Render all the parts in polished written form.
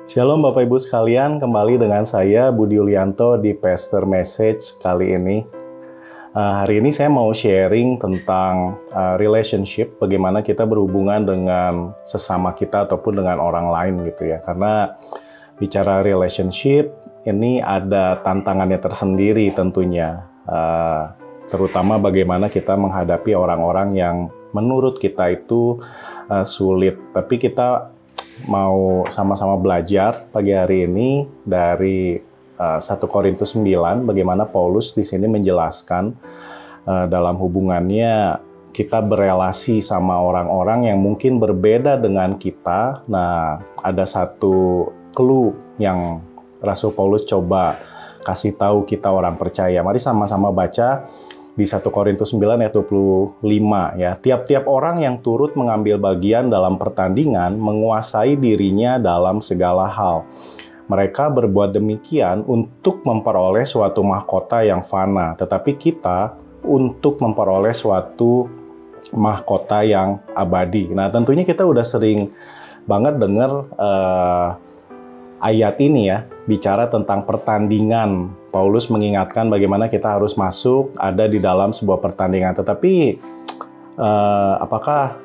Shalom Bapak Ibu sekalian, kembali dengan saya Budi Yulianto di Pastor Message kali ini. Hari ini saya mau sharing tentang relationship, bagaimana kita berhubungan dengan sesama kita ataupun dengan orang lain gitu ya. Karena bicara relationship, ini ada tantangannya tersendiri tentunya. Terutama bagaimana kita menghadapi orang-orang yang menurut kita itu sulit. Tapi kita mau sama-sama belajar pagi hari ini dari 1 Korintus 9, bagaimana Paulus di sini menjelaskan dalam hubungannya kita berelasi sama orang-orang yang mungkin berbeda dengan kita. Nah, ada satu clue yang Rasul Paulus coba kasih tahu kita orang percaya. Mari sama-sama baca di 1 Korintus 9 ayat 25 ya. Tiap-tiap orang yang turut mengambil bagian dalam pertandingan menguasai dirinya dalam segala hal. Mereka berbuat demikian untuk memperoleh suatu mahkota yang fana, tetapi kita untuk memperoleh suatu mahkota yang abadi. Nah, tentunya kita udah sering banget dengar ayat ini ya, bicara tentang pertandingan. Paulus mengingatkan bagaimana kita harus masuk, ada di dalam sebuah pertandingan. Tetapi, apakah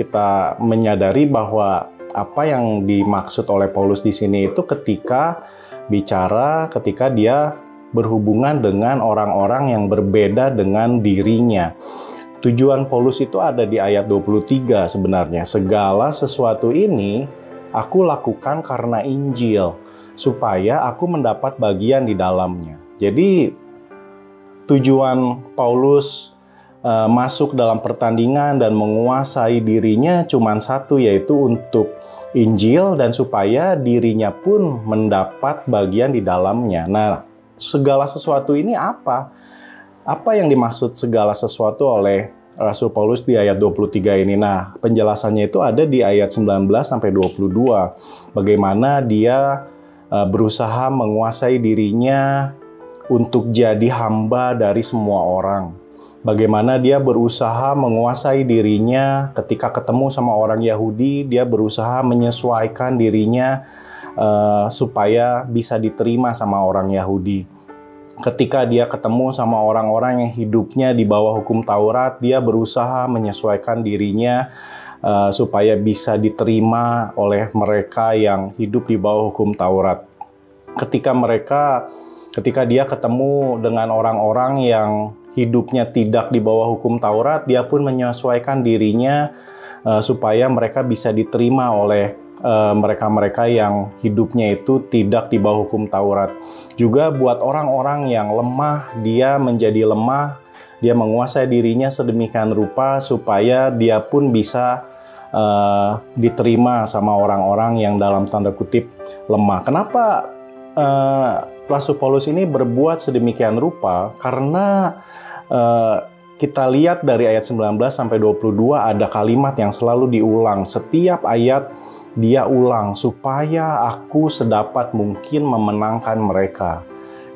kita menyadari bahwa apa yang dimaksud oleh Paulus di sini itu ketika dia berhubungan dengan orang-orang yang berbeda dengan dirinya. Tujuan Paulus itu ada di ayat 23 sebenarnya. Segala sesuatu ini aku lakukan karena Injil, supaya aku mendapat bagian di dalamnya. Jadi tujuan Paulus masuk dalam pertandingan dan menguasai dirinya cuma satu, yaitu untuk Injil dan supaya dirinya pun mendapat bagian di dalamnya. Nah, segala sesuatu ini apa? Apa yang dimaksud segala sesuatu oleh Rasul Paulus di ayat 23 ini? Nah, penjelasannya itu ada di ayat 19 sampai 22. Bagaimana dia berusaha menguasai dirinya untuk jadi hamba dari semua orang. Bagaimana dia berusaha menguasai dirinya ketika ketemu sama orang Yahudi, dia berusaha menyesuaikan dirinya supaya bisa diterima sama orang Yahudi. Ketika dia ketemu sama orang-orang yang hidupnya di bawah hukum Taurat, dia berusaha menyesuaikan dirinya supaya bisa diterima oleh mereka yang hidup di bawah hukum Taurat. Ketika dia ketemu dengan orang-orang yang hidupnya tidak di bawah hukum Taurat, dia pun menyesuaikan dirinya supaya mereka bisa diterima oleh mereka-mereka yang hidupnya itu tidak di bawah hukum Taurat. Juga buat orang-orang yang lemah, dia menjadi lemah, dia menguasai dirinya sedemikian rupa supaya dia pun bisa diterima sama orang-orang yang dalam tanda kutip lemah. Kenapa Rasul Paulus ini berbuat sedemikian rupa? Karena kita lihat dari ayat 19 sampai 22 ada kalimat yang selalu diulang. Setiap ayat dia ulang, supaya aku sedapat mungkin memenangkan mereka.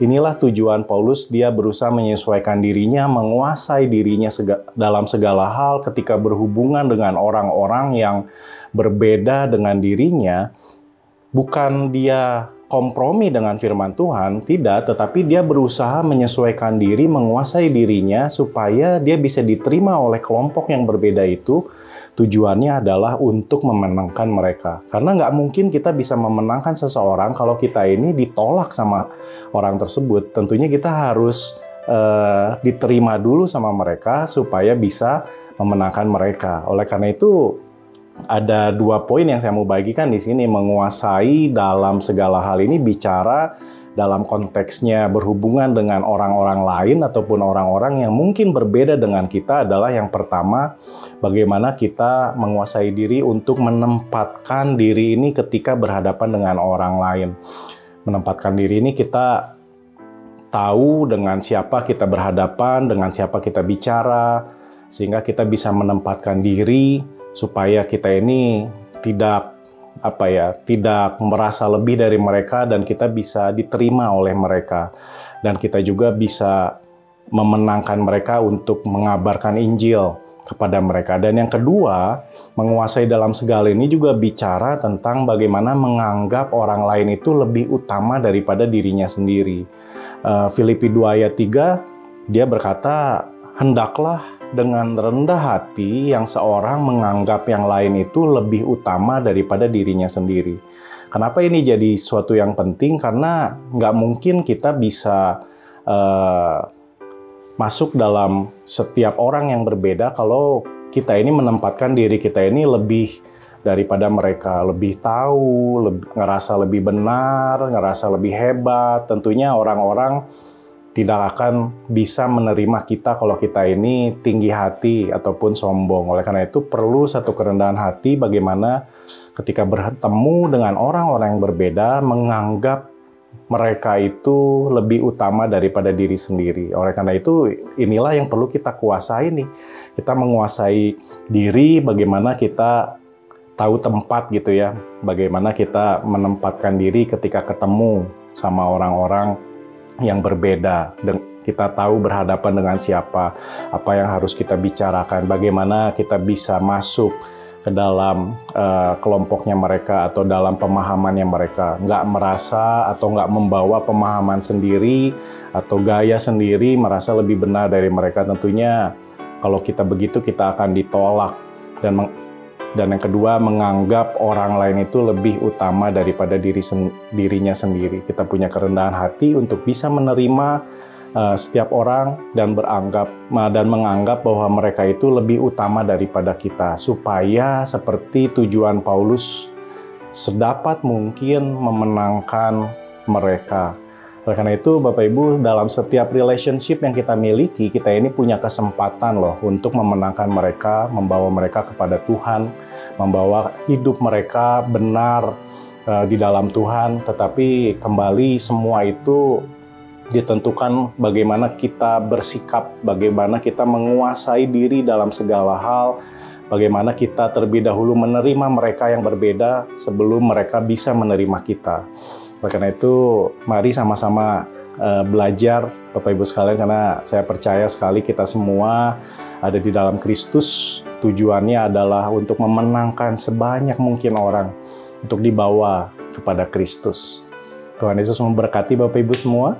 Inilah tujuan Paulus, dia berusaha menyesuaikan dirinya, menguasai dirinya dalam segala hal ketika berhubungan dengan orang-orang yang berbeda dengan dirinya. Bukan dia kompromi dengan firman Tuhan, tidak, tetapi dia berusaha menyesuaikan diri, menguasai dirinya supaya dia bisa diterima oleh kelompok yang berbeda itu. Tujuannya adalah untuk memenangkan mereka. Karena nggak mungkin kita bisa memenangkan seseorang kalau kita ini ditolak sama orang tersebut. Tentunya kita harus diterima dulu sama mereka supaya bisa memenangkan mereka. Oleh karena itu, ada 2 poin yang saya mau bagikan di sini. Menguasai dalam segala hal ini bicara dalam konteksnya berhubungan dengan orang-orang lain ataupun orang-orang yang mungkin berbeda dengan kita adalah yang pertama, bagaimana kita menguasai diri untuk menempatkan diri ini ketika berhadapan dengan orang lain. Menempatkan diri ini kita tahu dengan siapa kita berhadapan, dengan siapa kita bicara, sehingga kita bisa menempatkan diri supaya kita ini tidak merasa lebih dari mereka dan kita bisa diterima oleh mereka. Dan kita juga bisa memenangkan mereka untuk mengabarkan Injil. kepada mereka. Dan yang kedua, menguasai dalam segala ini juga bicara tentang bagaimana menganggap orang lain itu lebih utama daripada dirinya sendiri. Filipi 2 ayat 3, dia berkata, hendaklah dengan rendah hati yang seorang menganggap yang lain itu lebih utama daripada dirinya sendiri. Kenapa ini jadi suatu yang penting? Karena nggak mungkin kita bisa masuk dalam setiap orang yang berbeda kalau kita ini menempatkan diri kita ini lebih daripada mereka, lebih tahu, ngerasa lebih benar, ngerasa lebih hebat. Tentunya orang-orang tidak akan bisa menerima kita kalau kita ini tinggi hati ataupun sombong. Oleh karena itu perlu satu kerendahan hati bagaimana ketika bertemu dengan orang-orang yang berbeda menganggap mereka itu lebih utama daripada diri sendiri. Oleh karena itu, inilah yang perlu kita kuasai nih. Kita menguasai diri, bagaimana kita tahu tempat gitu ya. Bagaimana kita menempatkan diri ketika ketemu sama orang-orang yang berbeda. Dan kita tahu berhadapan dengan siapa, apa yang harus kita bicarakan, bagaimana kita bisa masuk ke dalam kelompoknya mereka atau dalam pemahamannya mereka. Nggak merasa atau nggak membawa pemahaman sendiri atau gaya sendiri merasa lebih benar dari mereka. Tentunya kalau kita begitu kita akan ditolak. Dan yang kedua, menganggap orang lain itu lebih utama daripada dirinya sendiri. Kita punya kerendahan hati untuk bisa menerima setiap orang dan menganggap bahwa mereka itu lebih utama daripada kita, supaya seperti tujuan Paulus sedapat mungkin memenangkan mereka. Oleh karena itu, Bapak Ibu, dalam setiap relationship yang kita miliki, kita ini punya kesempatan loh untuk memenangkan mereka, membawa mereka kepada Tuhan, membawa hidup mereka benar di dalam Tuhan. Tetapi kembali semua itu ditentukan bagaimana kita bersikap, bagaimana kita menguasai diri dalam segala hal, bagaimana kita terlebih dahulu menerima mereka yang berbeda sebelum mereka bisa menerima kita. Oleh karena itu, mari sama-sama belajar, Bapak Ibu sekalian, karena saya percaya sekali kita semua ada di dalam Kristus. Tujuannya adalah untuk memenangkan sebanyak mungkin orang untuk dibawa kepada Kristus. Tuhan Yesus memberkati Bapak Ibu semua.